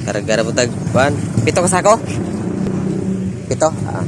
Gara-gara butag kuan. Pito ka sako? Pito? Ah.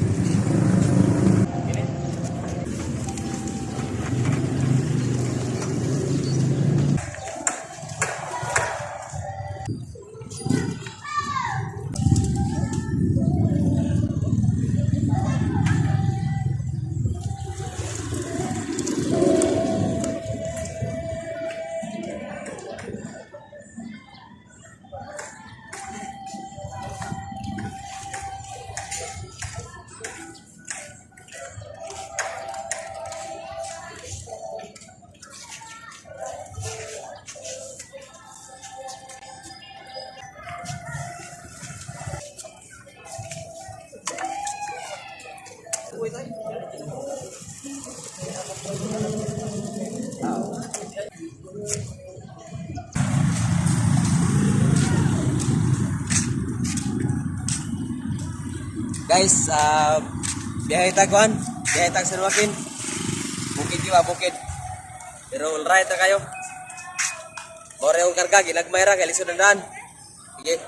Guys, biyahe taguan, biyahe tag Saruakin. Bukid juga bukid. Pero alright ra kayo. Bore ang karga ginagmay ra kay lisod ang daan. Sige.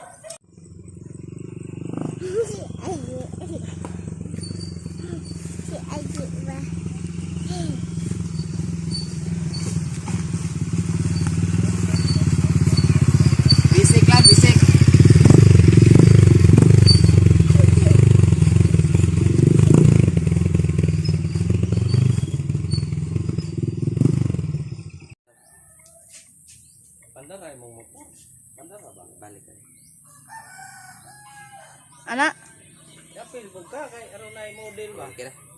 Bisik lah, bisik. Pandar ay mong motor. Pandar ba balik ka. Anak, Dapil mo ka kay aron na model ba? Okay na.